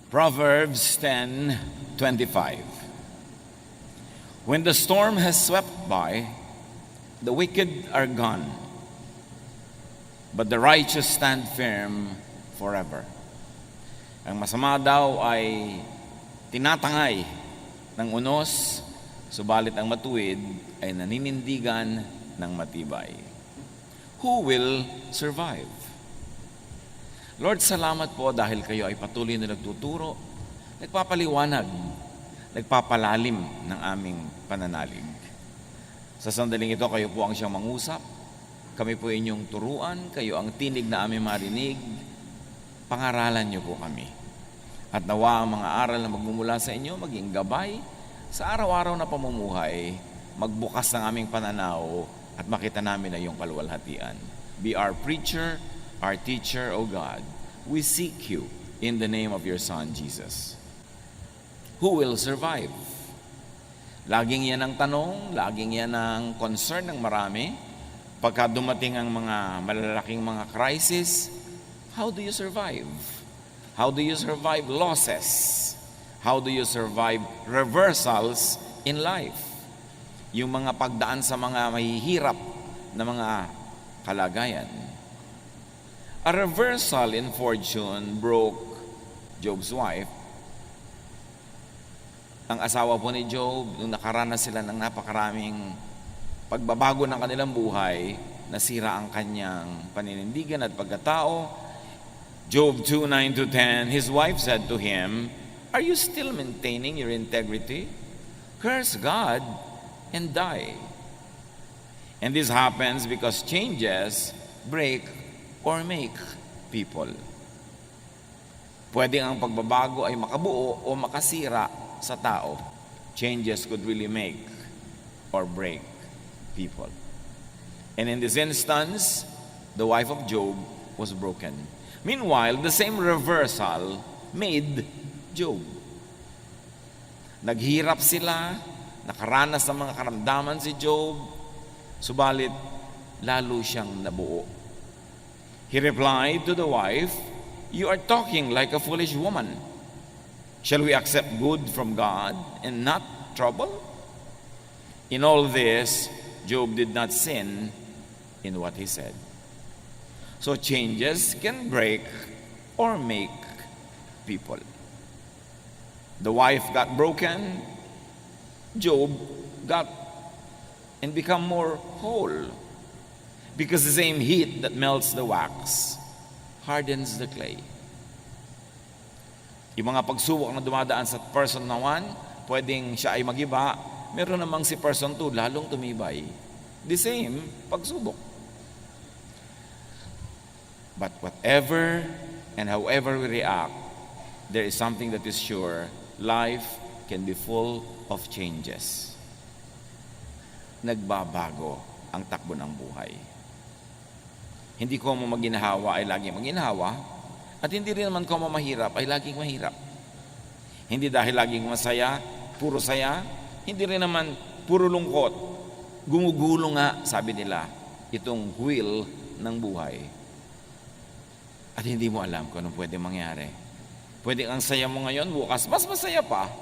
Proverbs 10:25. When the storm has swept by, the wicked are gone, but the righteous stand firm forever. Ang masama daw ay tinatangay ng unos, subalit ang matuwid ay naninindigan ng matibay. Who will survive? Lord, salamat po dahil kayo ay patuloy na nagtuturo, nagpapaliwanag, nagpapalalim ng aming pananalig. Sa sandaling ito, kayo po ang siyang mangusap, kami po inyong turuan, kayo ang tinig na aming marinig, pangaralan niyo po kami. At nawa ang mga aral na magmumula sa inyo, maging gabay sa araw-araw na pamumuhay, magbukas ng aming pananaw at makita namin na iyong kaluwalhatian. Be our preacher, our teacher, O God. We seek you in the name of your Son, Jesus. Who will survive? Laging yan ang tanong, laging yan ang concern ng marami. Pagka dumating ang mga malalaking mga crisis, how do you survive? How do you survive losses? How do you survive reversals in life? Yung mga pagdaan sa mga mahihirap na mga kalagayan. A reversal in fortune broke Job's wife. Ang asawa po ni Job, nung nakaranas sila ng napakaraming pagbabago ng kanilang buhay, nasira ang kanyang paninindigan at pagkatao. Job 2:9-10, his wife said to him, "Are you still maintaining your integrity? Curse God and die." And this happens because changes break or make people. Pwede ang pagbabago ay makabuo o makasira sa tao. Changes could really make or break people. And in this instance, the wife of Job was broken. Meanwhile, the same reversal made Job. Naghirap sila, nakaranas ng mga karamdaman si Job, subalit lalo siyang nabuo. He replied to the wife, "You are talking like a foolish woman. Shall we accept good from God and not trouble?" In all this, Job did not sin in what he said. So changes can break or make people. The wife got broken, Job got and become more whole. Because the same heat that melts the wax hardens the clay. Yung mga pagsubok na dumadaan sa person na 1, pwedeng siya ay magiba, meron namang si person 2, lalong tumibay. The same pagsubok. But whatever and however we react, there is something that is sure: life can be full of changes. Nagbabago ang takbo ng buhay. Hindi ko mo maginahawa ay laging maginahawa, at hindi rin naman ko mo mahirap ay laging mahirap. Hindi dahil laging masaya, puro saya, hindi rin naman puro lungkot. Gumugulo nga, sabi nila, itong wheel ng buhay. At hindi mo alam kung anong pwede mangyari. Pwede ang saya mo ngayon, bukas mas masaya pa.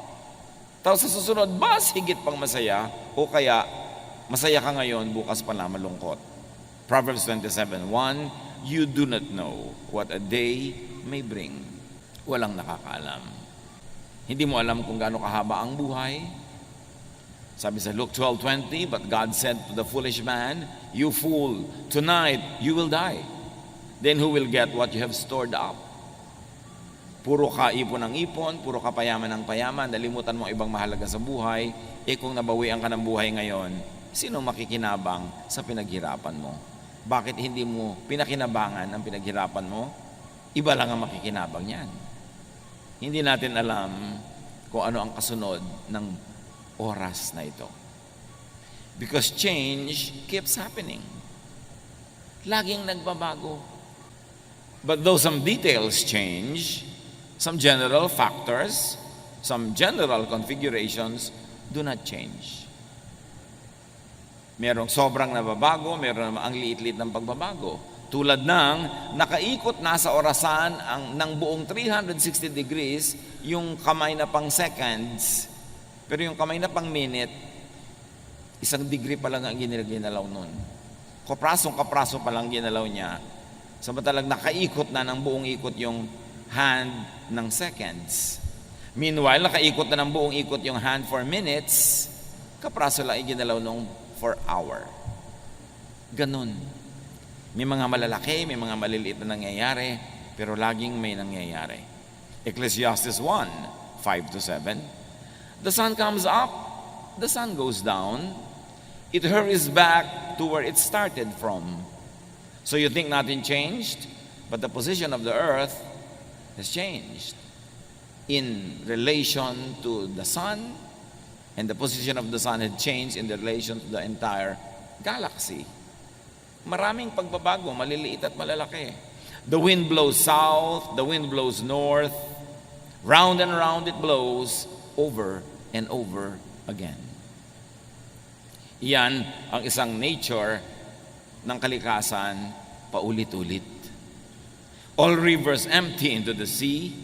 Tapos sa susunod, mas higit pang masaya, o kaya masaya ka ngayon, bukas pa na malungkot. Proverbs 27:1, you do not know what a day may bring. Walang nakakaalam. Hindi mo alam kung gaano kahaba ang buhay. Sabi sa Luke 12:20, but God said to the foolish man, "You fool, tonight you will die. Then who will get what you have stored up?" Puro ka ipon ng ipon, puro ka payaman ng payaman, nalimutan mo ang ibang mahalaga sa buhay, kung nabawian ka ng buhay ngayon, sino makikinabang sa pinaghirapan mo? Bakit hindi mo pinakinabangan ang pinaghirapan mo? Iba lang ang makikinabang niyan. Hindi natin alam kung ano ang kasunod ng oras na ito. Because change keeps happening. Laging nagbabago. But though some details change, some general factors, some general configurations do not change. Merong sobrang nababago, meron naman ang liit-liit ng pagbabago. Tulad ng nakaikot na sa orasan ng buong 360 degrees yung kamay na pang seconds, pero yung kamay na pang minute, 1 degree pa lang ang ginalaw nun. Kapraso pa lang ginalaw niya. Samantalang nakaikot na ng buong ikot yung hand ng seconds. Meanwhile, nakaikot na ng buong ikot yung hand for minutes, kapraso lang iginalaw nung for hour. Ganun. May mga malalaki, may mga maliliit na nangyayari, pero laging may nangyayari. Ecclesiastes 1, 5-7. The sun comes up, the sun goes down, it hurries back to where it started from. So you think nothing changed, but the position of the earth has changed in relation to the sun, and the position of the sun had changed in relation to the entire galaxy. Maraming pagbabago, maliliit at malalaki. The wind blows south, the wind blows north, round and round it blows, over and over again. Iyan ang isang nature ng kalikasan, paulit-ulit. All rivers empty into the sea,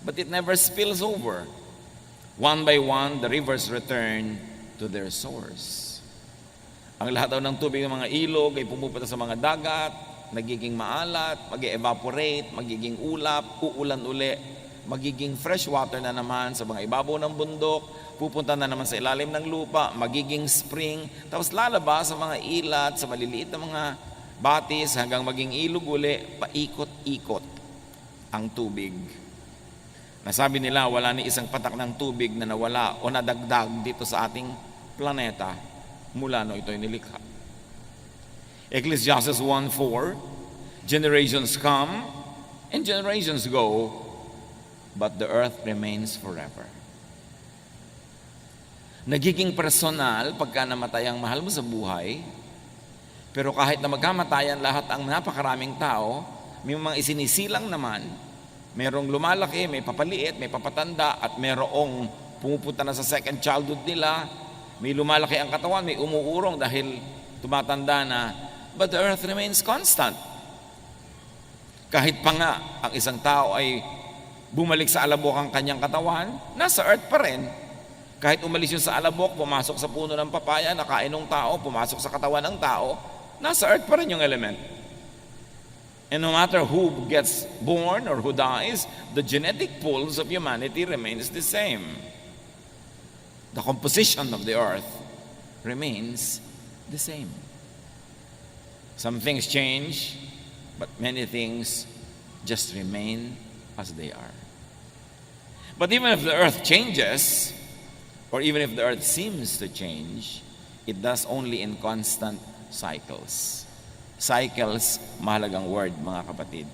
but it never spills over. One by one, the rivers return to their source. Ang lahat daw ng tubig ng mga ilog ay pumupunta sa mga dagat, nagiging maalat, mag-evaporate, magiging ulap, uulan uli, magiging fresh water na naman sa mga ibabaw ng bundok, pupunta na naman sa ilalim ng lupa, magiging spring, tapos lalabas sa mga ilat, sa maliliit na mga batis, hanggang maging ilog uli, paikot-ikot ang tubig. Nasabi nila, wala ni isang patak ng tubig na nawala o nadagdag dito sa ating planeta mula no ito'y nilikha. Ecclesiastes 1:4, generations come and generations go, but the earth remains forever. Nagiging personal pagka namatay ang mahal mo sa buhay, pero kahit na magkamatayan lahat ang napakaraming tao, may mga isinisilang naman, merong lumalaki, may papaliit, may papatanda, at merong pumupunta na sa second childhood nila, may lumalaki ang katawan, may umuurong dahil tumatanda na, but the earth remains constant. Kahit pa nga ang isang tao ay bumalik sa alabok ang kanyang katawan, nasa earth pa rin. Kahit umalis yun sa alabok, pumasok sa puno ng papaya, nakain ng tao, pumasok sa katawan ng tao, nasa earth pa rin yung element. And no matter who gets born or who dies, the genetic pools of humanity remains the same. The composition of the earth remains the same. Some things change, but many things just remain as they are. But even if the earth changes, or even if the earth seems to change, it does only in constant cycles. Cycles, mahalagang word, mga kapatid.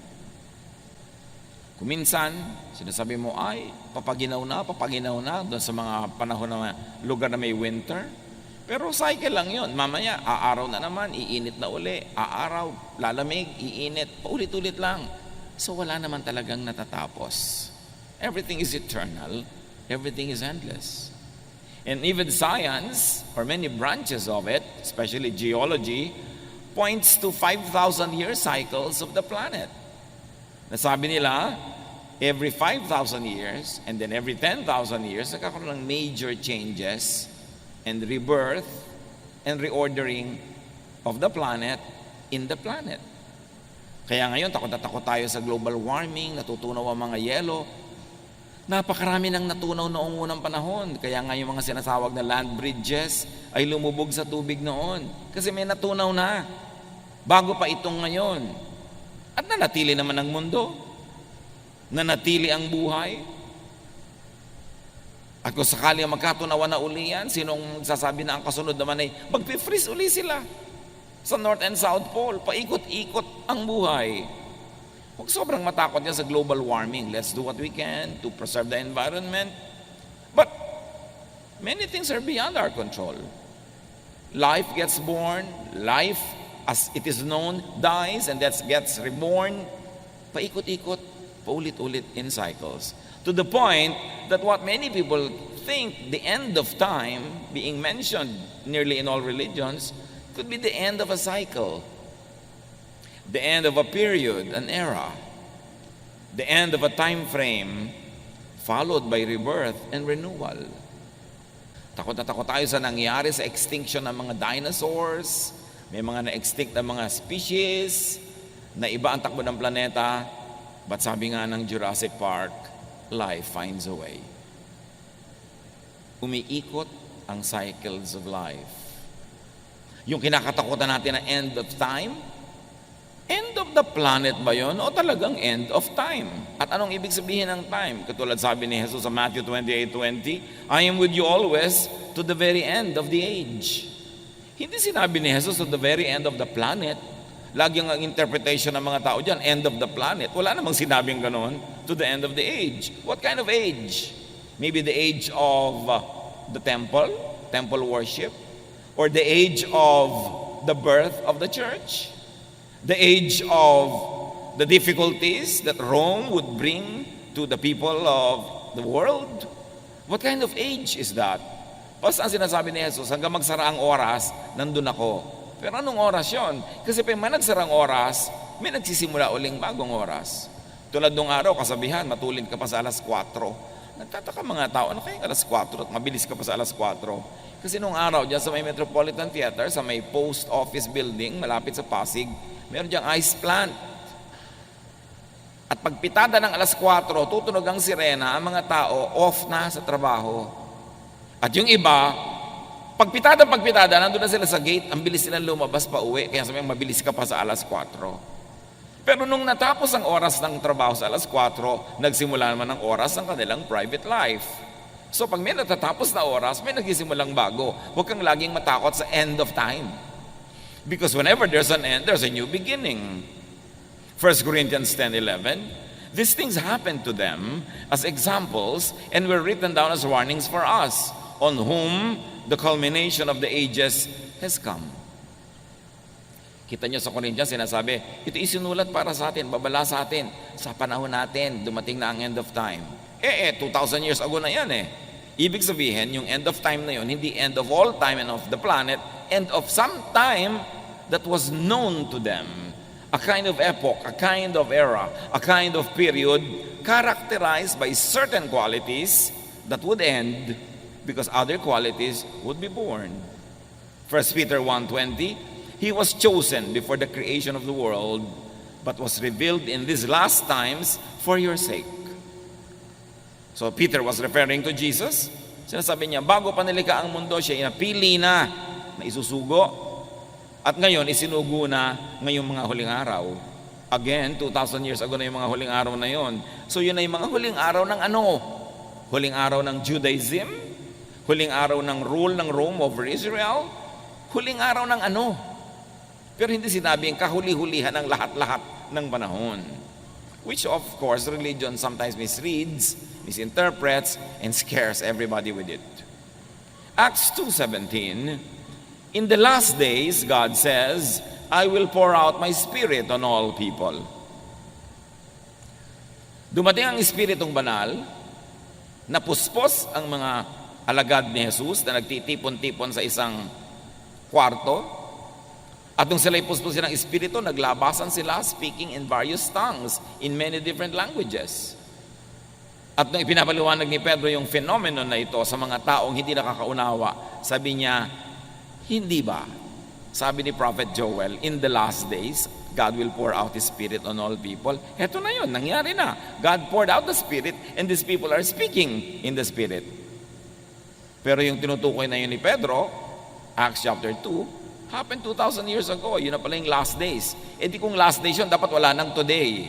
Kuminsan, sinasabi mo, ay, papaginaw na doon sa mga panahon na lugar na may winter. Pero cycle lang yun. Mamaya, aaraw na naman, iinit na uli. Aaraw, lalamig, iinit. Paulit-ulit lang. So wala naman talagang natatapos. Everything is eternal. Everything is endless. And even science, or many branches of it, especially geology, points to 5,000-year cycles of the planet. Nasabi nila, every 5,000 years and then every 10,000 years, nagkakaroon ng major changes and rebirth and reordering of the planet in the planet. Kaya ngayon, takot na takot tayo sa global warming, natutunaw ang mga yelo. Napakarami nang natunaw noong unang panahon. Kaya nga yung mga sinasawag na land bridges ay lumubog sa tubig noon. Kasi may natunaw na. Bago pa itong ngayon. At nanatili naman ang mundo. Nanatili ang buhay. At kung sakali ang magkatunawan na uli yan, sinong sasabi na ang kasunod naman ay magpi-freeze uli sila sa North and South Pole. Paikot-ikot ang buhay. Huwag sobrang matakot yan sa global warming. Let's do what we can to preserve the environment. But many things are beyond our control. Life gets born, life as it is known dies, and that gets reborn. Paikot-ikot, paulit-ulit in cycles. To the point that what many people think the end of time, being mentioned nearly in all religions, could be the end of a cycle. the end of a period, an era, the end of a time frame, followed by rebirth and renewal. Takot na takot tayo sa nangyari sa extinction ng mga dinosaurs, may mga na-extinct na mga species, na iba ang takbo ng planeta, but sabi nga ng Jurassic Park, life finds a way. Umiikot ang cycles of life. Yung kinakatakutan natin na end of time, end of the planet ba yun o talagang end of time? At anong ibig sabihin ng time? Katulad sabi ni Jesus sa Matthew 28:20, I am with you always to the very end of the age. Hindi sinabi ni Jesus to the very end of the planet. Lagi ang interpretation ng mga tao dyan, end of the planet. Wala namang sinabing ganon, to the end of the age. What kind of age? Maybe the age of the temple worship, or the age of the birth of the church, the age of the difficulties that Rome would bring to the people of the world. What kind of age is that? Basta ang sinasabi ni Jesus, hanggang magsara ang oras, nandun ako. Pero anong oras yon? Kasi pag may nagsarang oras, may nagsisimula uling bagong oras. Tulad nung araw, kasabihan, matulid ka pa sa alas 4. Nagtataka mga tao, ano kayang alas 4 at mabilis ka pa sa alas 4? Kasi nung araw, dyan sa may Metropolitan Theater, sa may post office building, malapit sa Pasig, meron diyang ice plant. At pagpitada ng alas 4, tutunog ang sirena, ang mga tao off na sa trabaho. At yung iba, pagpitada, nandun na sila sa gate, ang bilis nilang lumabas pa uwi, kaya sabi mabilis ka pa sa alas 4. Pero nung natapos ang oras ng trabaho sa alas 4, nagsimula naman ang oras ng kanilang private life. So pag may natatapos na oras, may nagsimulang bago. Huwag kang laging matakot sa end of time. Because whenever there's an end, there's a new beginning. 1 Corinthians 10:11, these things happened to them as examples and were written down as warnings for us, on whom the culmination of the ages has come. Kita niyo sa Corinthians, sinasabi, ito isinulat para sa atin, babala sa atin, sa panahon natin, dumating na ang end of time. 2,000 years ago na yan eh. Ibig sabihin, yung end of time na yun, hindi end of all time and of the planet, end of some time that was known to them. A kind of epoch, a kind of era, a kind of period characterized by certain qualities that would end because other qualities would be born. 1 Peter 1:20, he was chosen before the creation of the world, but was revealed in these last times for your sake. So Peter was referring to Jesus. Sinasabi niya, bago pa nilikha ang mundo, siya inapili na isusugo. At ngayon, isinugo na ngayong mga huling araw. Again, 2,000 years ago na yung mga huling araw na yon. So yun ay mga huling araw ng ano? Huling araw ng Judaism? Huling araw ng rule ng Rome over Israel? Huling araw ng ano? Pero hindi sinabing kahuli-hulihan ng lahat-lahat ng panahon. Which of course, religion sometimes misreads, misinterprets, and scares everybody with it. Acts 2:17, in the last days, God says, I will pour out my spirit on all people. Dumating ang Espiritong Banal, napuspos ang mga alagad ni Jesus na nagtitipon-tipon sa isang kwarto. At nung sila'y puspusin ng Espiritu, naglabasan sila speaking in various tongues, in many different languages. At nung ipinapaliwanag ni Pedro yung phenomenon na ito sa mga taong hindi nakakaunawa, sabi niya, hindi ba? Sabi ni Prophet Joel, in the last days, God will pour out His Spirit on all people. Heto na yun, nangyari na. God poured out the Spirit and these people are speaking in the Spirit. Pero yung tinutukoy na yun ni Pedro, Acts chapter 2, happened 2,000 years ago. Yun na pala yung last days. E di kung last days yun, dapat wala nang today.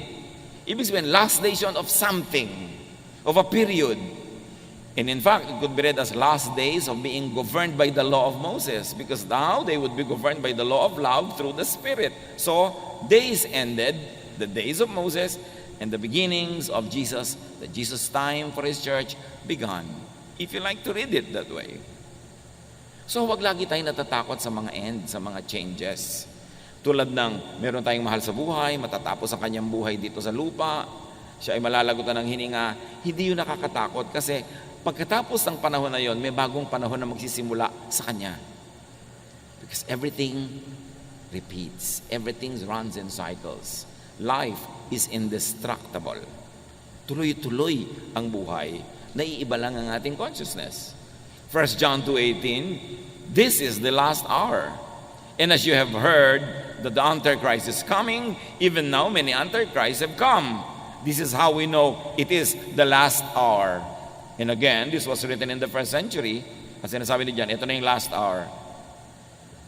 Ibig sabihin, last days yun of something, of a period. And in fact, it could be read as last days of being governed by the law of Moses, because now they would be governed by the law of love through the Spirit. So, days ended, the days of Moses, and the beginnings of Jesus, the Jesus time for His church began. If you like to read it that way. So, wag lagi tayong natatakot sa mga end, sa mga changes. Tulad ng meron tayong mahal sa buhay, matatapos ang kanyang buhay dito sa lupa, siya ay malalagutan ng hininga, hindi yun nakakatakot kasi pagkatapos ng panahon na yon, may bagong panahon na magsisimula sa kanya. Because everything repeats. Everything runs in cycles. Life is indestructible. Tuloy-tuloy ang buhay. Naiiba lang ang ating consciousness. 1 John 2:18, this is the last hour. And as you have heard that the Antichrist is coming, even now many Antichrists have come. This is how we know it is the last hour. And again, this was written in the first century. Kasi sinasabi ni John, ito na yung last hour.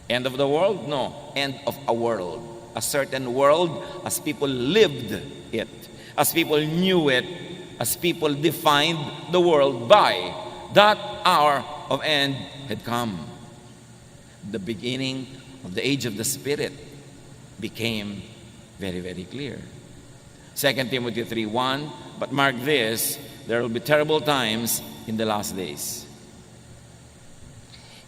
End of the world? No. End of a world. A certain world as people lived it. As people knew it. As people defined the world by. That hour of end had come. The beginning of the age of the Spirit became very, very clear. 2 Timothy 3:1, but mark this, there will be terrible times in the last days.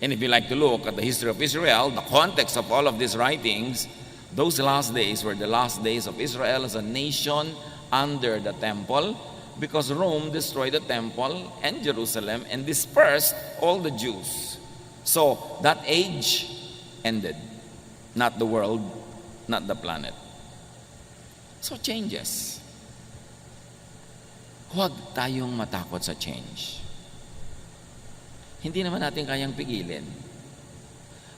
And if you like to look at the history of Israel, the context of all of these writings, those last days were the last days of Israel as a nation under the temple, because Rome destroyed the temple and Jerusalem and dispersed all the Jews. So that age ended. Not the world, not the planet. So changes. Huwag tayong matakot sa change. Hindi naman natin kayang pigilin.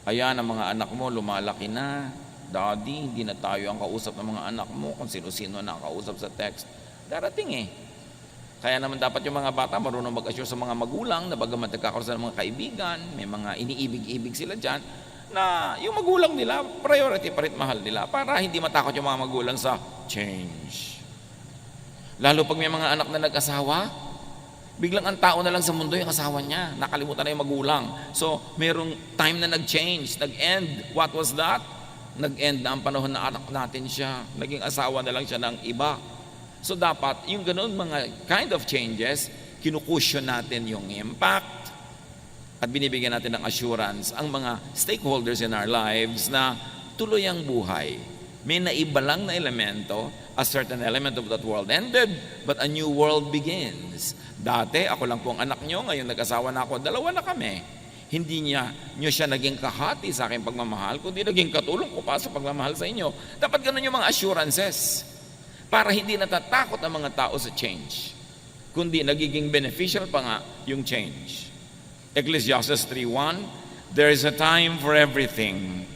Ayan, ang mga anak mo lumalaki na. Daddy, hindi na tayo ang kausap ng mga anak mo kung sino-sino na ang kausap sa text. Darating eh. Kaya naman dapat yung mga bata marunong mag-assure sa mga magulang na bagamat nagkakaroon sa mga kaibigan, may mga iniibig-ibig sila dyan, na yung magulang nila, priority pa rin mahal nila para hindi matakot yung mga magulang sa change. Lalo pag may mga anak na nag-asawa, biglang ang tao na lang sa mundo yung asawa niya. Nakalimutan na yung magulang. So, merong time na nag-change, nag-end. What was that? Nag-end na ang panahon na anak natin siya. Naging asawa na lang siya ng iba. So, dapat yung ganun mga kind of changes, kinukusyon natin yung impact at binibigyan natin ng assurance ang mga stakeholders in our lives na tuloy ang buhay. May naiba lang na elemento, a certain element of that world ended, but a new world begins. Dati, ako lang po ang anak nyo, ngayon nag-asawa na ako, dalawa na kami. Hindi nyo siya naging kahati sa aking pagmamahal, kundi naging katulong ko pa sa pagmamahal sa inyo. Dapat ganun yung mga assurances para hindi natatakot ang mga tao sa change, kundi nagiging beneficial pa nga yung change. Ecclesiastes 3:1, there is a time for everything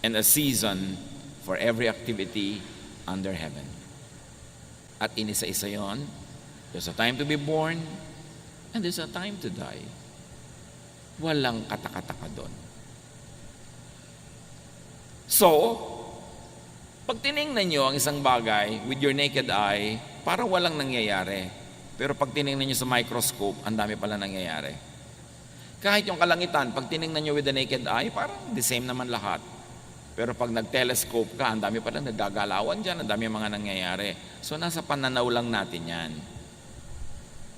and a season for every activity under heaven. At inisa-isa yon. There's a time to be born and there's a time to die. Walang katakataka doon. So, pag tinignan nyo ang isang bagay with your naked eye, parang walang nangyayari. Pero pag tinignan nyo sa microscope, ang dami pala nangyayari. Kahit yung kalangitan, pag tinignan nyo with the naked eye, parang the same naman lahat. Pero pag nag-telescope ka, ang dami pala nagagalawan dyan, ang dami mga nangyayari. So nasa pananaw lang natin yan.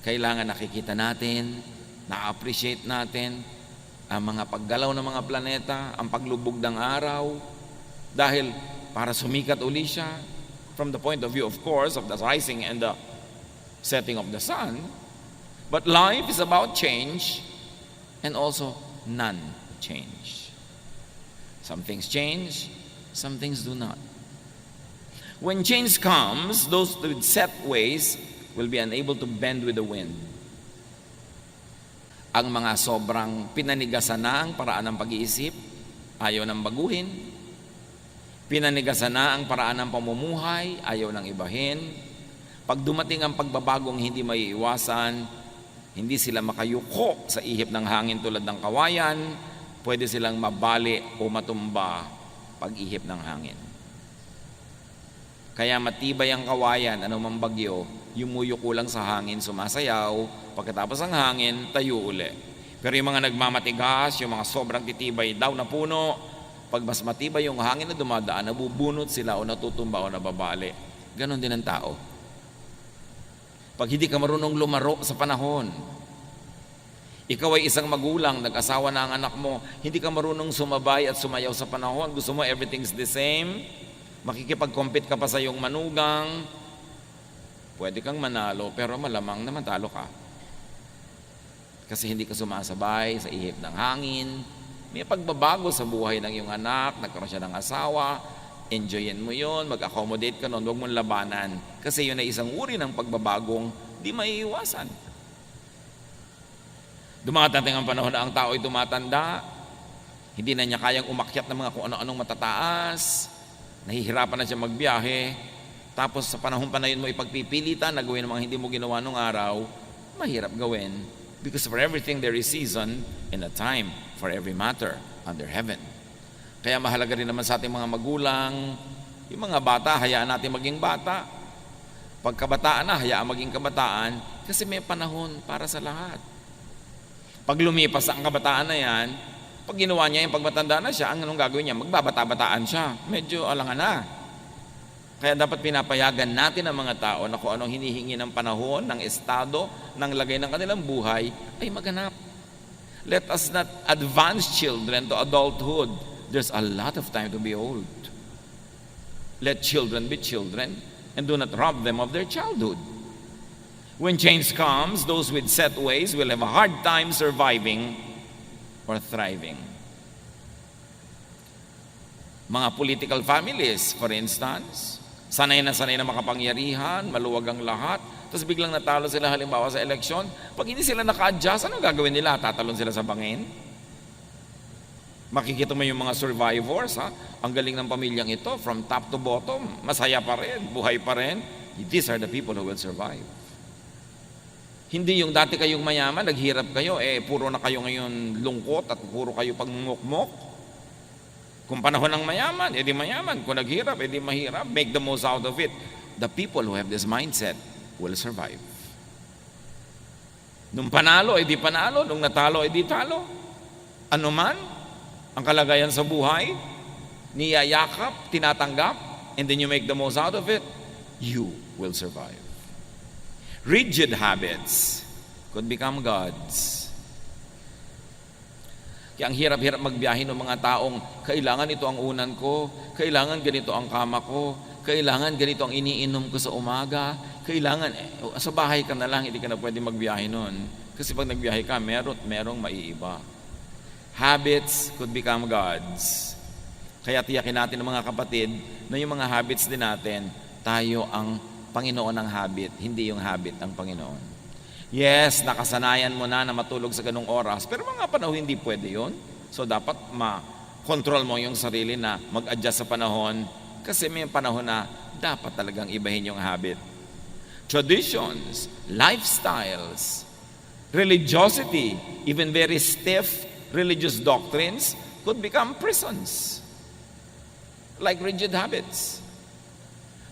Kailangan nakikita natin, na-appreciate natin ang mga paggalaw ng mga planeta, ang paglubog ng araw, dahil para sumikat uli siya, from the point of view, of course, of the rising and the setting of the sun. But life is about change and also non-change. Some things change, some things do not. When change comes, those with set ways will be unable to bend with the wind. Ang mga sobrang pinanigasan na ang paraan ng pag-iisip, ayaw nang baguhin. Pinanigasan na ang paraan ng pamumuhay, ayaw nang ibahin. Pag dumating ang pagbabagong hindi maiiwasan, hindi sila makayuko sa ihip ng hangin tulad ng kawayan, pwede silang mabali o matumba pag-ihip ng hangin. Kaya matibay ang kawayan, anumang bagyo, yumuyuko lang sa hangin, sumasayaw, pagkatapos ng hangin, tayo uli. Pero yung mga nagmamatigas, yung mga sobrang titibay daw na puno, pag mas matibay yung hangin na dumadaan, nabubunot sila o natutumba o nababali. Ganon din ang tao. Pag hindi ka marunong lumaro sa panahon, ikaw ay isang magulang, nag-asawa na ang anak mo, hindi ka marunong sumabay at sumayaw sa panahon, gusto mo everything's the same, makikipag-compete ka pa sa iyong manugang, pwede kang manalo, pero malamang na matalo ka. Kasi hindi ka sumasabay sa ihip ng hangin, May pagbabago sa buhay ng iyong anak, nagkaroon siya ng asawa, enjoyin mo yun, mag-accommodate ka nun, huwag mong labanan. Kasi yun ay isang uri ng pagbabagong di maiiwasan. Dumadating ang panahon na ang tao ay tumatanda, hindi na niya kayang umakyat ng mga kung ano-anong matataas, nahihirapan na siya magbiyahe, tapos sa panahon pa na yun mo ipagpipilitan na gawin ang mga hindi mo ginawa nung araw, mahirap gawin. Because for everything there is season and a time for every matter under heaven. Kaya mahalaga rin naman sa ating mga magulang, yung mga bata, hayaan natin maging bata. Pagkabataan na, hayaan maging kabataan, kasi may panahon para sa lahat. Pag lumipas ang kabataan na yan, pag ginawa niya yung pagmatanda na siya, ang anong gagawin niya? Magbabata-bataan siya. Medyo alangan na. Kaya dapat pinapayagan natin ang mga tao na kung anong hinihingi ng panahon, ng estado, ng lagay ng kanilang buhay, ay maganap. Let us not advance children to adulthood. There's a lot of time to be old. Let children be children and do not rob them of their childhood. When change comes, those with set ways will have a hard time surviving or thriving. Mga political families, for instance, sanay na makapangyarihan, maluwag ang lahat, tapos biglang natalo sila halimbawa sa eleksyon. Pag hindi sila naka-adjust, ano gagawin nila? Tatalon sila sa bangin? Makikita mo yung mga survivors, ha? Ang galing ng pamilyang ito, from top to bottom, masaya pa rin, buhay pa rin. These are the people who will survive. Hindi yung dati kayong mayaman, naghirap kayo, puro na kayo ngayon lungkot at puro kayo pagmumukmok. Kung panahon ng mayaman, edi mayaman. Kung naghirap, edi mahirap. Make the most out of it. The people who have this mindset will survive. Nung panalo, edi panalo. Nung natalo, edi talo. Ano man, ang kalagayan sa buhay, niyayakap, tinatanggap, and then you make the most out of it, you will survive. Rigid habits could become gods. Kaya ang hirap-hirap magbiyahe ng mga taong kailangan ito ang unan ko, kailangan ganito ang kama ko, kailangan ganito ang iniinom ko sa umaga, kailangan, sa bahay ka na lang, hindi ka na pwede magbiyahe nun. Kasi pag nagbiyahe ka, merong maiiba. Habits could become gods. Kaya tiyakin natin ng mga kapatid na yung mga habits din natin, tayo ang Panginoon ng habit, hindi yung habit ang Panginoon. Yes, nakasanayan mo na matulog sa ganung oras, pero mga panahon hindi pwede yun. So dapat ma-control mo yung sarili na mag-adjust sa panahon, kasi may panahon na dapat talagang ibahin yung habit. Traditions, lifestyles, religiosity, even very stiff religious doctrines could become prisons. Like rigid habits.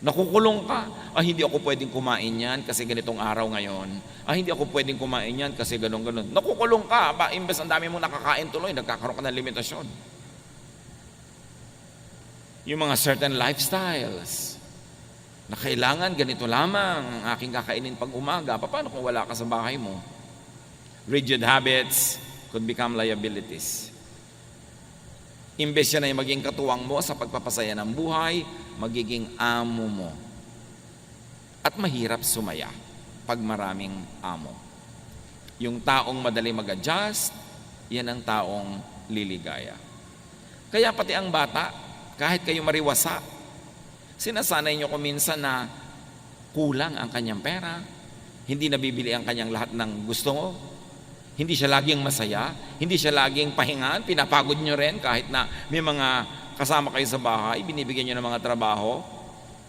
Nakukulong ka, hindi ako pwedeng kumain yan kasi ganitong araw ngayon. Hindi ako pwedeng kumain yan kasi ganon-ganon. Nakukulong ka, imbes ang dami mong nakakain tuloy, nagkakaroon ka ng limitasyon. Yung mga certain lifestyles, na kailangan ganito lamang ang aking kakainin pag umaga, paano kung wala ka sa bahay mo? Rigid habits could become liabilities. Imbes yan ay maging katuwang mo sa pagpapasaya ng buhay, magiging amo mo. At mahirap sumaya pag maraming amo. Yung taong madali mag-adjust, yan ang taong liligaya. Kaya pati ang bata, kahit kayo mariwasa, sinasanay nyo kuminsan na kulang ang kanyang pera, hindi nabibili ang kanyang lahat ng gusto mo, hindi siya laging masaya, hindi siya laging pahingan, pinapagod nyo rin kahit na may mga kasama kayo sa bahay, binibigyan nyo ng mga trabaho.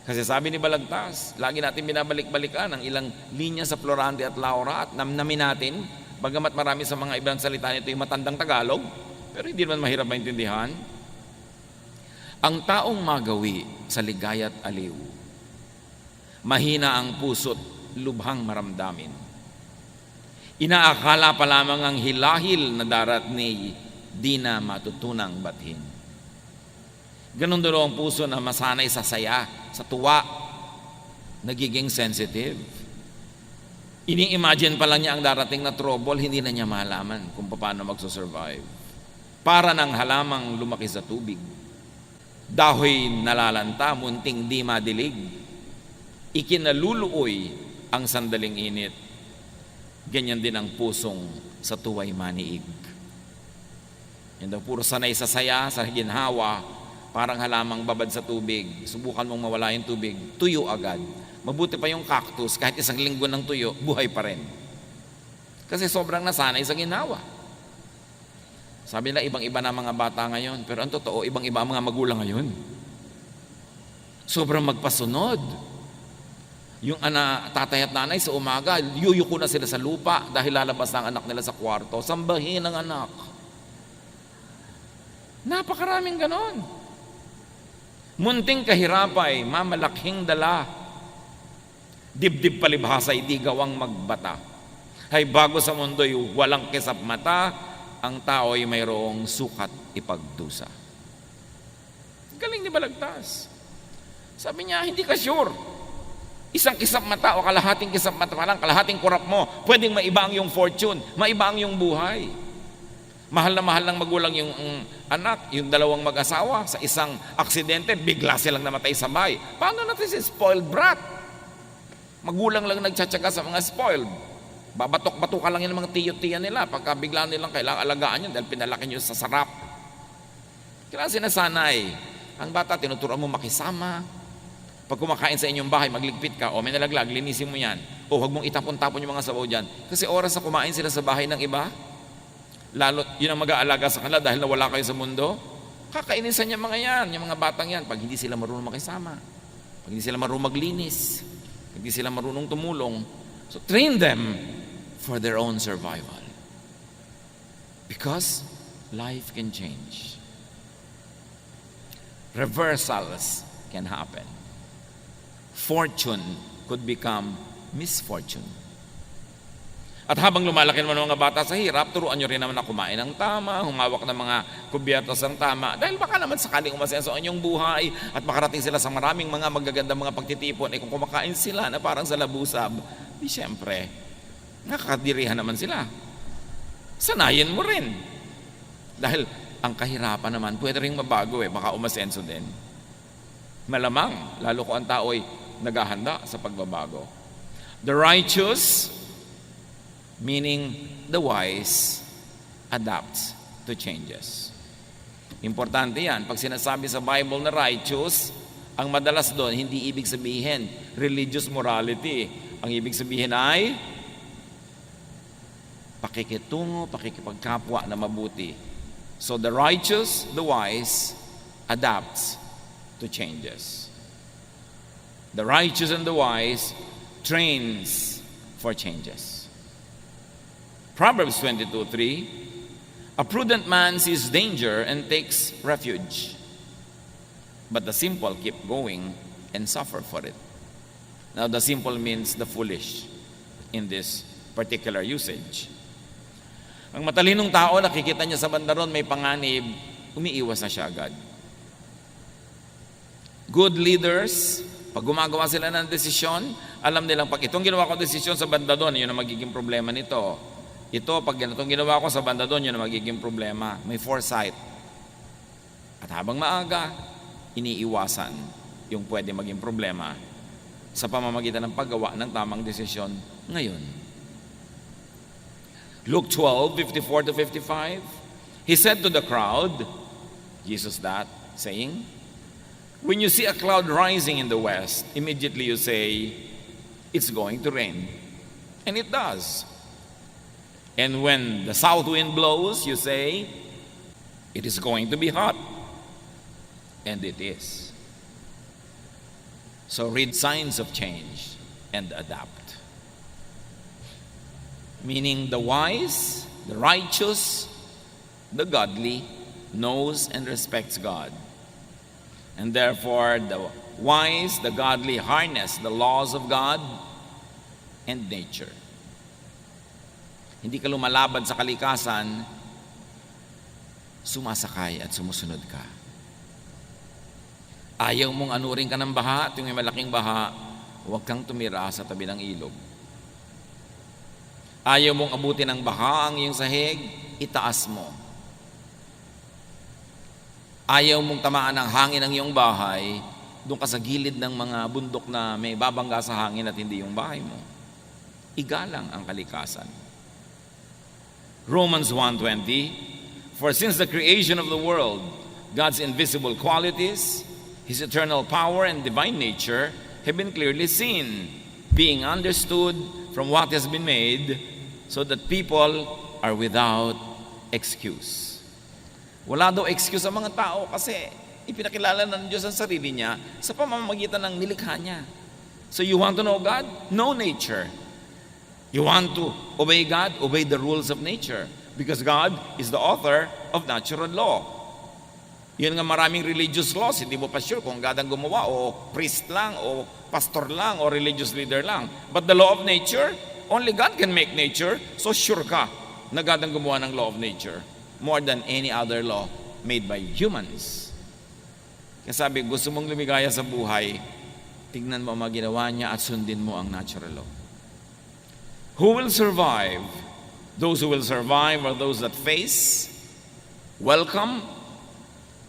Kasi sabi ni Balagtas, lagi natin binabalik-balikan ang ilang linya sa Florante at Laura at namnamin natin, bagamat marami sa mga ibang salita nito yung matandang Tagalog, pero hindi naman mahirap maintindihan. Ang taong magawi sa ligaya at aliw, mahina ang puso't lubhang maramdamin. Inaakala pa lamang ang hilahil na darat ni di na matutunang bathin. Ganon doon ang puso na masanay sa saya, sa tuwa, nagiging sensitive. Ini-imagine pa lang niya ang darating na trouble, hindi na niya malaman kung paano magsusurvive. Para ng halamang lumaki sa tubig. Dahoy nalalanta, munting di madilig. Ikinaluluoy ang sandaling init. Ganyan din ang pusong sa tuwa'y maniig. Yan daw, puro sanay sa saya, sa ginhawa, parang halamang babad sa tubig. Subukan mong mawala yung tubig, tuyo agad. Mabuti pa yung cactus, kahit isang linggo ng tuyo, buhay pa rin. Kasi sobrang nasanay sa ginhawa. Sabi nila, ibang-iba na mga bata ngayon. Pero ang totoo, ibang-iba ang mga magulang ngayon. Sobrang magpasunod. Yung tatay at nanay sa umaga, yuyuko na sila sa lupa dahil lalabas na ang anak nila sa kwarto. Sambahin ang anak. Napakaraming ganon. Munting kahirapay, mamalaking dala. Dibdib palibhasay, di gawang magbata. Hay bago sa mundo'y walang kisap mata, ang tao'y mayroong sukat ipagdusa. Galing ni Balagtas. Sabi niya, hindi ka sure. Isang kisap mata o kalahating kisap mata pa lang, kalahating kurap mo, pwedeng maiba ang iyong fortune, maiba ang iyong buhay. Mahal na mahal ng magulang yung anak, yung dalawang mag-asawa, sa isang aksidente, bigla silang namatay sa bahay. Paano natin si spoiled brat? Magulang lang nagtsatsaga sa mga spoiled. Babatok-batukan lang yung mga tiyo-tiya nila pagka bigla nilang kailangang alagaan yun dahil pinalaki nyo sa sarap. Kailangan sinasanay. Ang bata, tinuturuan mo makisama. Pag kumakain sa inyong bahay, magligpit ka, o may nalaglag, linisin mo yan. O huwag mong itapon-tapon yung mga sabaw dyan. Kasi oras na kumain sila sa bahay ng iba, lalo yun ang mag-aalaga sa kanila dahil nawala kayo sa mundo, kakainisan niya mga yan, yung mga batang yan, pag hindi sila marunong makisama, pag hindi sila marunong maglinis, pag hindi sila marunong tumulong. So train them for their own survival. Because life can change. Reversals can happen. Fortune could become misfortune. At habang lumalaki naman ang mga bata sa hirap, turuan nyo rin naman na kumain ng tama, humawak ng mga kubyertos ng tama, dahil baka naman sakaling umasenso ang inyong buhay at makarating sila sa maraming mga magagandang mga pagtitipon, kung kumakain sila na parang sa labusab, di syempre, nakakadirihan naman sila. Sanayin mo rin. Dahil ang kahirapan naman, pwede rin mabago baka umasenso din. Malamang, lalo ko ang tao'y naghahanda sa pagbabago. The righteous, meaning the wise, adapts to changes. Importante yan. Pag sinasabi sa Bible na righteous, ang madalas doon, hindi ibig sabihin religious morality. Ang ibig sabihin ay pakikitungo, pakikipagkapwa na mabuti. So the righteous, the wise, adapts to changes. The righteous and the wise trains for changes. Proverbs 22:3, a prudent man sees danger and takes refuge, but the simple keep going and suffer for it. Now the simple means the foolish in this particular usage. Ang matalinong tao, nakikita niya sa bandaron may panganib, umiiwas na siya agad. Good leaders, pag gumagawa sila ng desisyon, alam nilang pag itong ginawa ko desisyon sa banda doon, yun ang magiging problema nito. Ito, pag itong ginawa ko sa banda doon, yun ang magiging problema. May foresight. At habang maaga, iniiwasan yung pwede maging problema sa pamamagitan ng paggawa ng tamang desisyon ngayon. Luke 12:54-55, he said to the crowd, Jesus that, saying, when you see a cloud rising in the west, immediately you say, it's going to rain. And it does. And when the south wind blows, you say, it is going to be hot. And it is. So read signs of change and adapt. Meaning the wise, the righteous, the godly knows and respects God. And therefore, the wise, the godly harness the laws of God and nature. Hindi ka lumalabad sa kalikasan, sumasakay at sumusunod ka. Ayaw mong anurin ka ng baha at yung may malaking baha, huwag kang tumira sa tabi ng ilog. Ayaw mong abutin ng baha ang iyong sahig, itaas mo. Ayaw mong tamaan ng hangin ang iyong bahay, doon ka sa gilid ng mga bundok na may babangga sa hangin at hindi yung bahay mo. Igalang ang kalikasan. Romans 1:20, For since the creation of the world, God's invisible qualities, His eternal power and divine nature have been clearly seen, being understood from what has been made, so that people are without excuse. Wala daw excuse ang mga tao kasi ipinakilala ng Diyos ang sarili niya sa pamamagitan ng nilikha niya. So you want to know God? Know nature. You want to obey God? Obey the rules of nature. Because God is the author of natural law. Yun nga maraming religious laws, hindi mo pa sure kung God ang gumawa o priest lang o pastor lang o religious leader lang. But the law of nature, only God can make nature, so sure ka na God ang gumawa ng law of nature more than any other law made by humans. Kaya sabi, gusto mong lumigaya sa buhay, tignan mo ang mga ginawa niya at sundin mo ang natural law. Who will survive? Those who will survive are those that face, welcome,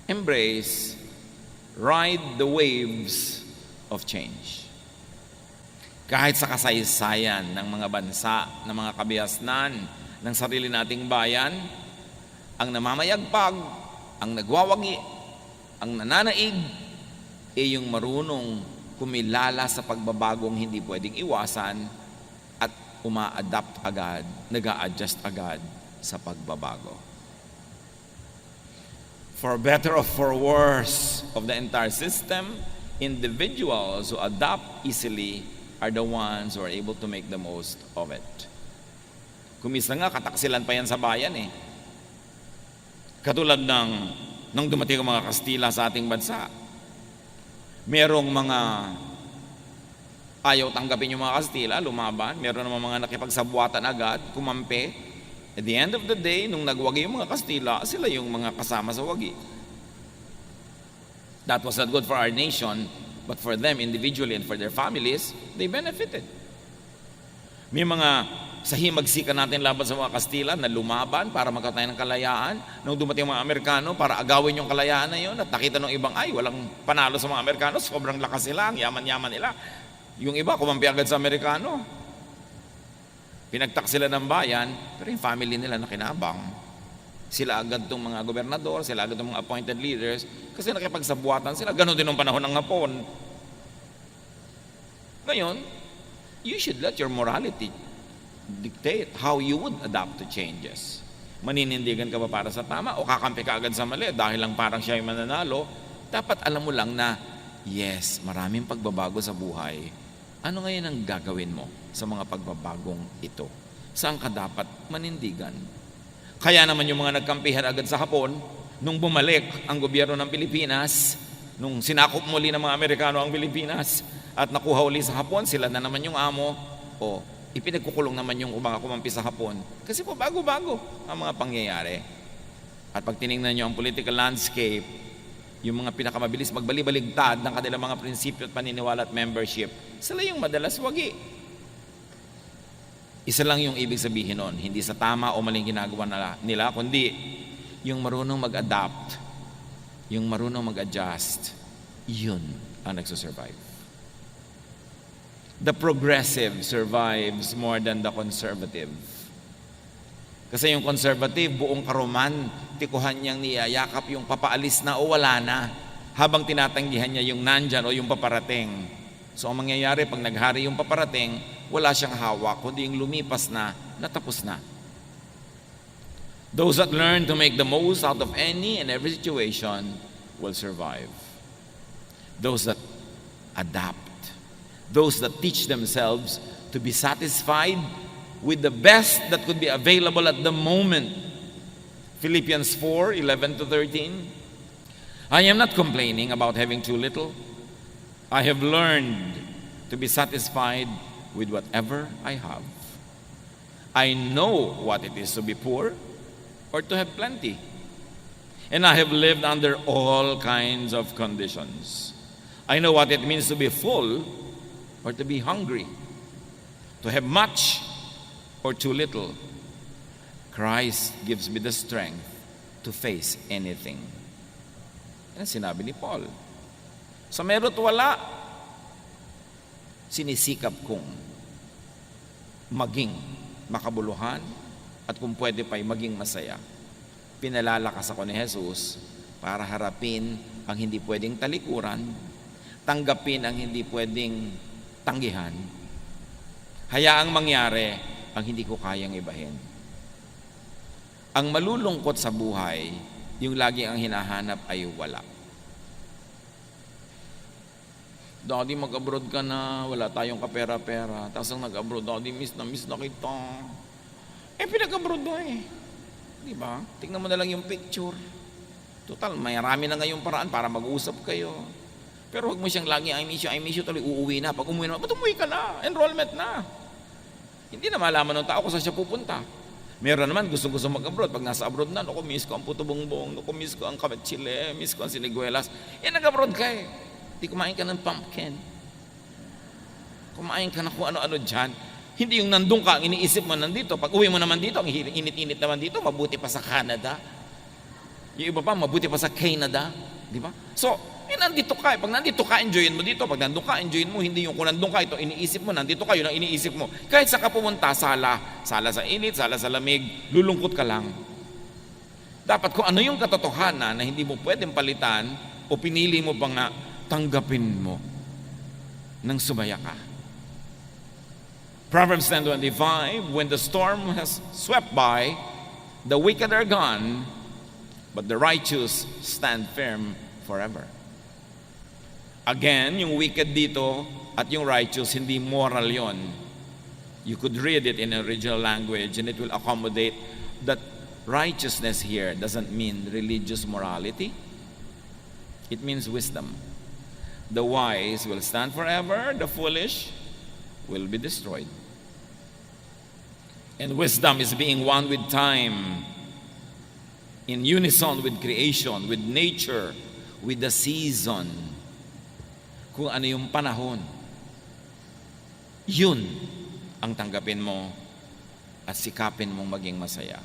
embrace, ride the waves of change. Kahit sa kasaysayan ng mga bansa, ng mga kabihasnan, ng sarili nating bayan, ang namamayagpag, ang nagwawagi, ang nananaig, yung marunong kumilala sa pagbabagong hindi pwedeng iwasan at uma-adapt agad, nag-a-adjust agad sa pagbabago. For better or for worse of the entire system, individuals who adapt easily are the ones who are able to make the most of it. Kumisa nga, kataksilan pa yan sa bayan eh. Katulad nung dumating ang mga Kastila sa ating bansa, merong mga ayaw tanggapin yung mga Kastila, lumaban. Meron naman mga nakipagsabuatan agad, kumampi. At the end of the day, nung nagwagi yung mga Kastila, sila yung mga kasama sa wagi. That was not good for our nation, but for them individually and for their families, they benefited. May mga sahimagsikan natin laban sa mga Kastila na lumaban para magkatayo ng kalayaan. Nung dumating mga Amerikano para agawin yung kalayaan na yun at nakita ng ibang, ay, walang panalo sa mga Amerikano, sobrang lakas nila, ang yaman-yaman nila. Yung iba, kumampi agad sa Amerikano. Pinagtak sila ng bayan, pero yung family nila nakinabang. Sila agad itong mga gobernador, sila agad itong mga appointed leaders, kasi nakipagsabuatan sila. Ganon din ng panahon ng Hapon. Ngayon, you should let your morality dictate how you would adapt to changes. Maninindigan ka ba para sa tama o kakampi ka agad sa mali dahil lang parang siya yung mananalo? Dapat alam mo lang na, yes, maraming pagbabago sa buhay. Ano ngayon ang gagawin mo sa mga pagbabagong ito? Saan ka dapat manindigan? Kaya naman yung mga nagkampihan agad sa Hapon, nung bumalik ang gobyerno ng Pilipinas, nung sinakop muli ng mga Amerikano ang Pilipinas at nakuha uli sa Hapon, sila na naman yung amo, o ipinagkukulong naman yung mga kumampi sa Hapon. Kasi po bago-bago ang mga pangyayari. At pag tinignan nyo ang political landscape, yung mga pinakamabilis magbalibaligtad ng kanilang mga prinsipyo at paniniwala at membership, sila yung madalas wagi. Isa lang yung ibig sabihin nun, hindi sa tama o maling ginagawa nila, kundi yung marunong mag-adapt, yung marunong mag-adjust, yun ang nagsusurvive. The progressive survives more than the conservative. Kasi yung conservative, buong karuman, tikuhan niyang niyayakap yung papaalis na o wala na, habang tinatanggihan niya yung nandyan o yung paparating. So ang mangyayari, pag naghari yung paparating, wala siyang hawak, kundi yung lumipas na, natapos na. Those that learn to make the most out of any and every situation will survive. Those that adapt, those that teach themselves to be satisfied with the best that could be available at the moment. Philippians 4:11-13. I am not complaining about having too little. I have learned to be satisfied with whatever I have. I know what it is to be poor or to have plenty. And I have lived under all kinds of conditions. I know what it means to be full or to be hungry, to have much or too little. Christ gives me the strength to face anything. Yan sinabi ni Paul. Sa meron at wala, sinisikap kong maging makabuluhan at kung pwede pa'y maging masaya. pinalalakas ako ni Jesus para harapin ang hindi pwedeng talikuran, tanggapin ang hindi pwedeng tanggihan, hayaang mangyari ang hindi ko kayang ibahin. Ang malulungkot sa buhay, yung lagi ang hinahanap ay wala. Daddy, mag-abroad ka na, wala tayong kapera-pera. Tapos ang nag-abroad, Daddy, miss na kita. Pinag-abroad mo Di ba? Tingnan mo na lang yung picture. Total, marami na ngayong paraan para mag-usap kayo. Pero huwag mo siyang lagi, I miss you, tuloy uuwi na. Pag umuwi na, ba't umuwi ka na? Enrollment na. Hindi na malaman ng tao kung saan siya pupunta. Meron naman, gusto mag-abroad. Pag nasa abroad na, miss ko ang puto bongbong, miss ko ang Chile, miss ko ang siniguelas. Nag-abroad ka Di kumain ka ng pumpkin. Kumain ka na kung ano-ano dyan. Hindi yung nandun ka, ang iniisip mo nandito. Pag uwi mo naman dito, ang init-init naman dito, mabuti pa sa Canada. Yung iba pa, mabuti pa sa Canada. Di ba? So, nandito ka. Pag nandito ka, enjoyin mo dito. Pag nandun ka, enjoyin mo. Hindi yung kung nandun ka, ito iniisip mo, nandito ka, yun ang iniisip mo. Kahit sa ka pumunta, sala sa init, sala sa lamig, lulungkot ka lang. Dapat kung ano yung katotohanan na hindi mo pwedeng palitan o pinili mo pa nga, tanggapin mo nang sumaya ka. Proverbs 10:25, when the storm has swept by, the wicked are gone, but the righteous stand firm forever. Again, yung wicked dito at yung righteous, hindi moral yon. You could read it in original language and it will accommodate that righteousness here doesn't mean religious morality. It means wisdom. The wise will stand forever, the foolish will be destroyed. And wisdom is being one with time, in unison with creation, with nature, with the season. Kung ano yung panahon, yun ang tanggapin mo at sikapin mong maging masaya.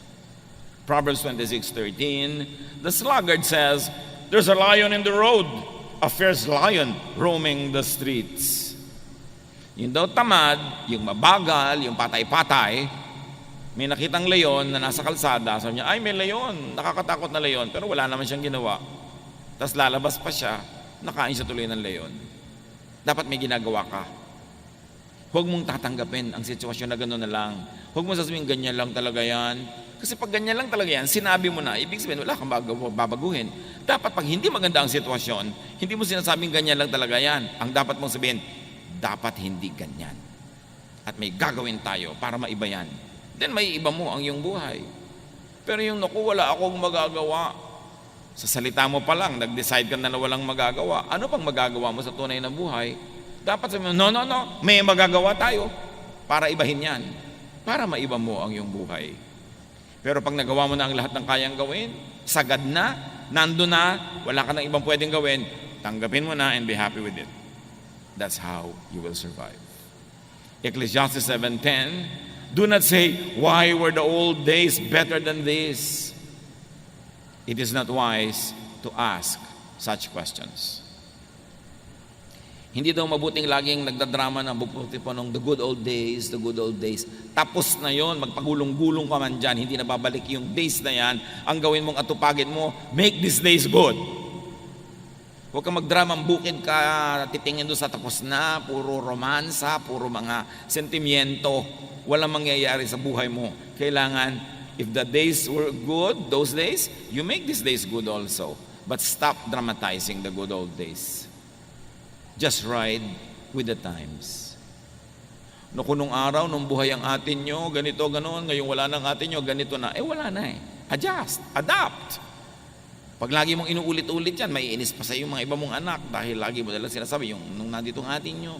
Proverbs 26:13, the sluggard says, there's a lion in the road, a fierce lion roaming the streets. Yung daw tamad, yung mabagal, yung patay-patay, may nakitang leon na nasa kalsada, sabi niya, ay may leon, nakakatakot na leon, pero wala naman siyang ginawa. Tapos lalabas pa siya, nakain siya tuloy ng leon. Dapat may ginagawa ka. Huwag mong tatanggapin ang sitwasyon na gano'n na lang. Huwag mo sasabihin, ganyan lang talaga yan. Kasi pag ganyan lang talaga yan, sinabi mo na, ibig sabihin, wala kang babaguhin. Dapat pag hindi maganda ang sitwasyon, hindi mo sinasabing ganyan lang talaga yan. Ang dapat mong sabihin, dapat hindi ganyan. At may gagawin tayo para maiba yan. Then may iba mo ang iyong buhay. Pero yung naku, wala akong magagawa. Sa salita mo pa lang, nag-decide ka na walang magagawa. Ano pang magagawa mo sa tunay na buhay? Dapat sabihin mo, no, may magagawa tayo para ibahin yan. Para maiba mo ang iyong buhay. Pero pag nagawa mo na ang lahat ng kayang gawin, sagad na, nando na, wala ka nang ibang pwedeng gawin, tanggapin mo na and be happy with it. That's how you will survive. Ecclesiastes 7:10, do not say, why were the old days better than this? It is not wise to ask such questions. Hindi daw mabuting laging nagdadrama na mabuti po nung the good old days. Tapos na yon, magpagulong-gulong ka man dyan, hindi na babalik yung days na yan. Ang gawin mong atupagin mo, make these days good. Huwag kang magdramang bukid ka, titingin doon sa tapos na, puro romansa, puro mga sentimiento. Walang mangyayari sa buhay mo. Kailangan, if the days were good, those days, you make these days good also. But stop dramatizing the good old days. Just ride with the times. No, kung nung araw, nung buhay ang atin nyo, ganito, ganoon, ngayong wala nang atin nyo, ganito na. Wala na Adjust, adapt. Pag lagi mong inuulit-ulit yan, maiinis pa sa iyo mga iba mong anak dahil lagi mo dala sinasabi, yung nung nandito ang atin nyo,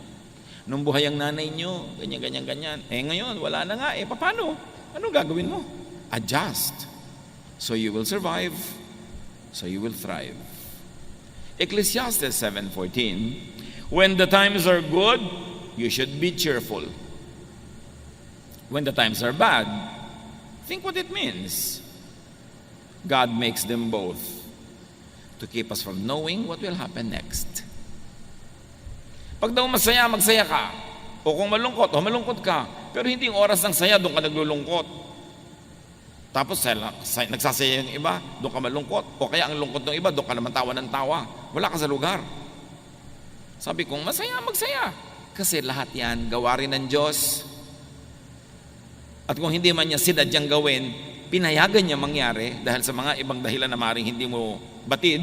nung buhay ang nanay nyo, ganyan. Ngayon, wala na nga. Paano? Anong gagawin mo? Adjust. So you will survive. So you will thrive. Ecclesiastes 7:14, when the times are good, you should be cheerful. When the times are bad, think what it means. God makes them both to keep us from knowing what will happen next. Pag daw masaya, magsaya ka. O kung malungkot ka. Pero hindi yung oras ng saya, doon ka naglulungkot. Tapos nagsasaya yung iba, doon ka malungkot. O kaya ang lungkot ng iba, doon ka naman tawa ng tawa. Wala ka sa lugar. Sabi kong, masaya, magsaya. Kasi lahat yan, gawa rin ng Diyos. At kung hindi man niya sinadyang gawin, pinayagan niya mangyari dahil sa mga ibang dahilan na maring hindi mo batid,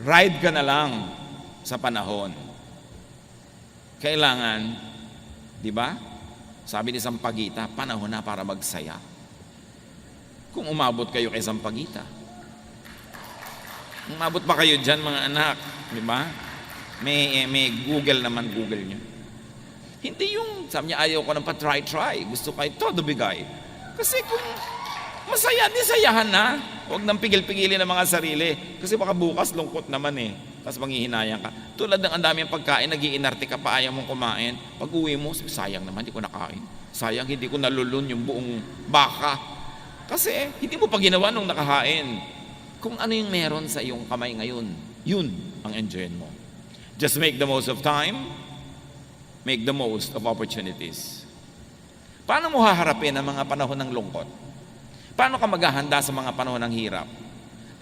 ride ka na lang sa panahon. Kailangan, di ba? Sabi ni Sampaguita, panahon na para magsaya. Kung umabot kayo kay Sampaguita. Umabot pa kayo dyan mga anak, di ba? May Google naman, Google nyo. Hindi yung, sabi niya, ayaw ko ng pa-try. Gusto kayo, todo bigay. Kasi kung masaya, nisayahan na. Huwag nang pigil-pigilin ng mga sarili. Kasi baka bukas lungkot naman eh. Tapos manghihinayang ka. Tulad ng ang daming pagkain, nag-iinarte ka pa, ayaw mong kumain. Pag uwi mo, sayang naman, hindi ko nakain. Sayang, hindi ko nalulun yung buong baka. Kasi hindi mo pa ginawa nung nakahain. Kung ano yung meron sa iyong kamay ngayon, yun ang enjoyin mo. Just make the most of time, make the most of opportunities. Paano mo haharapin ang mga panahon ng lungkot? Paano ka maghahanda sa mga panahon ng hirap?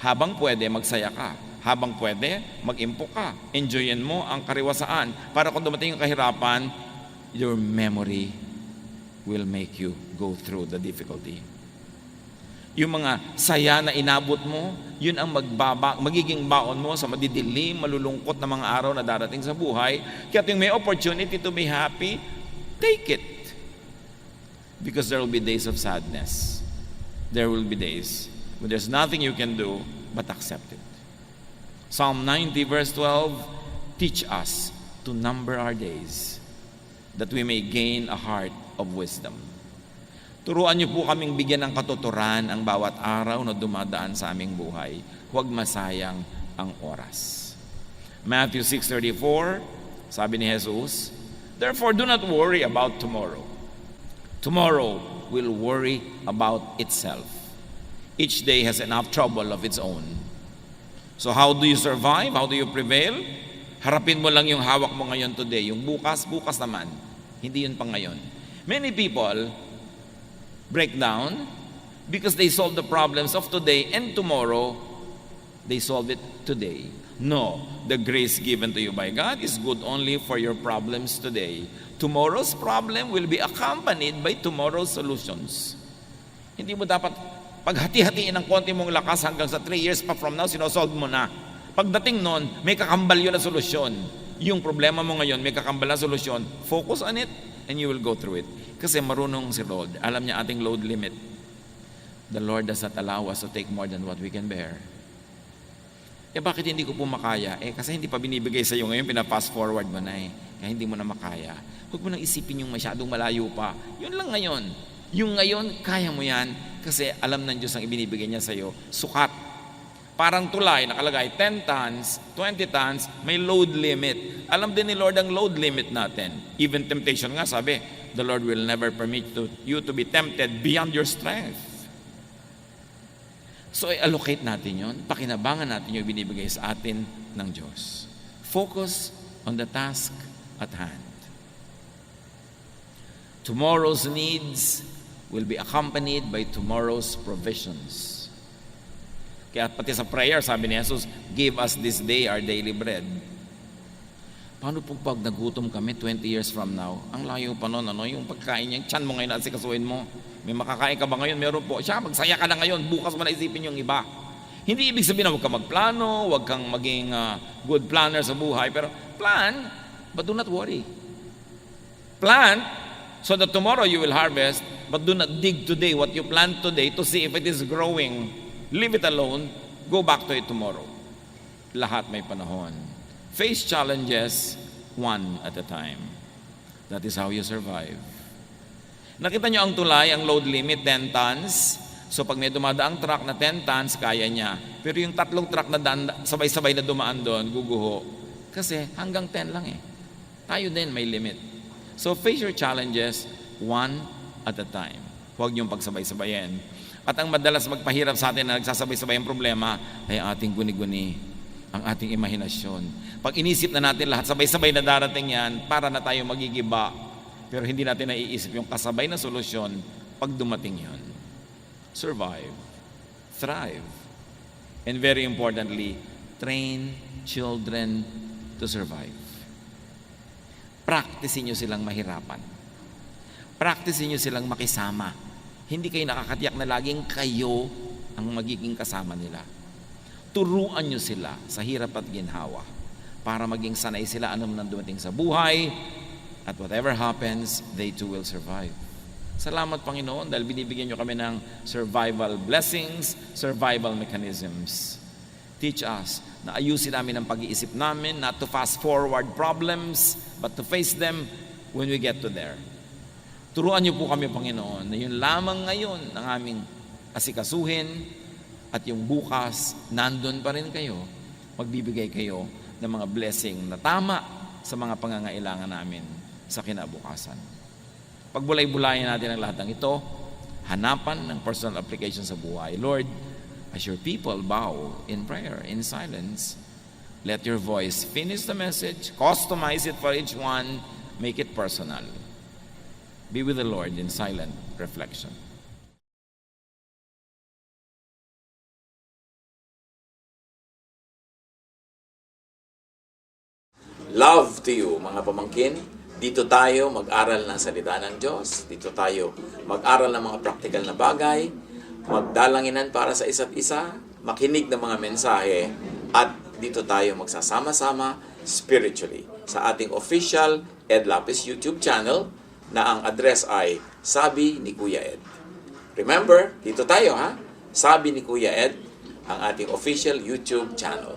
Habang pwede, magsaya ka. Habang pwede, mag-impok ka. Enjoyin mo ang kariwasaan. Para kung dumating yung kahirapan, your memory will make you go through the difficulty. Yung mga saya na inabot mo, yun ang magiging baon mo sa madidilim, malulungkot na mga araw na darating sa buhay. Kaya yung may opportunity to be happy, take it. Because there will be days of sadness. There will be days when there's nothing you can do but accept it. Psalm 90 verse 12, teach us to number our days, that we may gain a heart of wisdom. Turuan niyo po kaming bigyan ng katuturan ang bawat araw na dumadaan sa aming buhay. Huwag masayang ang oras. Matthew 6:34, sabi ni Jesus, therefore do not worry about tomorrow. Tomorrow will worry about itself. Each day has enough trouble of its own. So how do you survive? How do you prevail? Harapin mo lang yung hawak mo ngayon today. Yung bukas naman. Hindi yun pang ngayon. Many people break down because they solve the problems of today, and tomorrow they solve it today. No, the grace given to you by God is good only for your problems today. Tomorrow's problem will be accompanied by tomorrow's solutions. Hindi mo dapat paghati-hatiin ng konti mong lakas hanggang sa 3 years pa from now, sinosolve mo na. Pagdating nun, may kakambal yun na solusyon. Yung problema mo ngayon, may kakambal na solusyon. Focus on it and you will go through it. Kasi marunong si Lord. Alam niya ating load limit. The Lord does not allow us to take more than what we can bear. Bakit hindi ko po makaya? Kasi hindi pa binibigay sa iyo ngayon, pina-fast forward mo na Kaya hindi mo na makaya. Huwag mo nang isipin yung masyadong malayo pa. Yun lang ngayon. Yung ngayon, kaya mo yan kasi alam ng Diyos ang ibinibigay niya sa iyo. Sukat. Parang tulay, nakalagay 10 tons, 20 tons, may load limit. Alam din ni Lord ang load limit natin. Even temptation nga, sabi, the Lord will never permit you to be tempted beyond your strength. So, i-allocate natin yun. Pakinabangan natin yung binibigay sa atin ng Diyos. Focus on the task at hand. Tomorrow's needs will be accompanied by tomorrow's provisions. Kaya pati sa prayer, sabi ni Jesus, give us this day our daily bread. Paano po pag nagutom kami 20 years from now? Ang layo pa nun, yung pagkain niya, tiyan mo ngayon at sikasuhin mo. May makakain ka ba ngayon? Meron po. Siya, magsaya ka na ngayon. Bukas mo na isipin yung iba. Hindi ibig sabihin na huwag kang magplano, huwag kang maging good planner sa buhay. Pero plan, but do not worry. Plant so that tomorrow you will harvest, but do not dig today what you plant today to see if it is growing. Leave it alone. Go back to it tomorrow. Lahat may panahon. Face challenges one at a time. That is how you survive. Nakita nyo ang tulay, ang load limit, 10 tons. So pag may dumadaang truck na 10 tons, kaya niya. Pero yung 3 truck na sabay-sabay na dumaan doon, guguho. Kasi hanggang 10 lang Tayo din may limit. So face your challenges one at a time. Huwag niyong pagsabay-sabayin. At ang madalas magpahirap sa atin na nagsasabay-sabay ang problema ay ating guni-guni, ang ating imahinasyon. Pag inisip na natin lahat, sabay-sabay na darating yan, para na tayo magigiba. Pero hindi natin naiisip yung kasabay na solusyon pag dumating yon. survive, thrive, and very importantly, train children to survive. Practicein nyo silang mahirapan. Practicein nyo silang makisama. Hindi kayo nakakatiyak na laging kayo ang magiging kasama nila. Turuan nyo sila sa hirap at ginhawa para maging sanay sila anong nang dumating sa buhay, at whatever happens, they too will survive. Salamat, Panginoon, dahil binibigyan nyo kami ng survival blessings, survival mechanisms. Teach us na ayusin namin ang pag-iisip namin, not to fast forward problems, but to face them when we get to there. Turuan niyo po kami, Panginoon, na yun lamang ngayon ang aming asikasuhin, at yung bukas, nandun pa rin kayo, magbibigay kayo ng mga blessing na tama sa mga pangangailangan namin sa kinabukasan. Pagbulay-bulayan natin ang lahat ng ito, hanapan ng personal application sa buhay. Lord, as your people bow in prayer, in silence, let your voice finish the message, customize it for each one, make it personal. Be with the Lord in silent reflection. Love to you, mga pamangkin. Dito tayo mag-aral ng salita ng Diyos. Dito tayo mag-aral ng mga practical na bagay, magdalanginan para sa isa't isa, makinig ng mga mensahe, at dito tayo magsasama-sama spiritually sa ating official Ed Lapis YouTube channel na ang address ay Sabi ni Kuya Ed. Remember, dito tayo ha, Sabi ni Kuya Ed, ang ating official YouTube channel.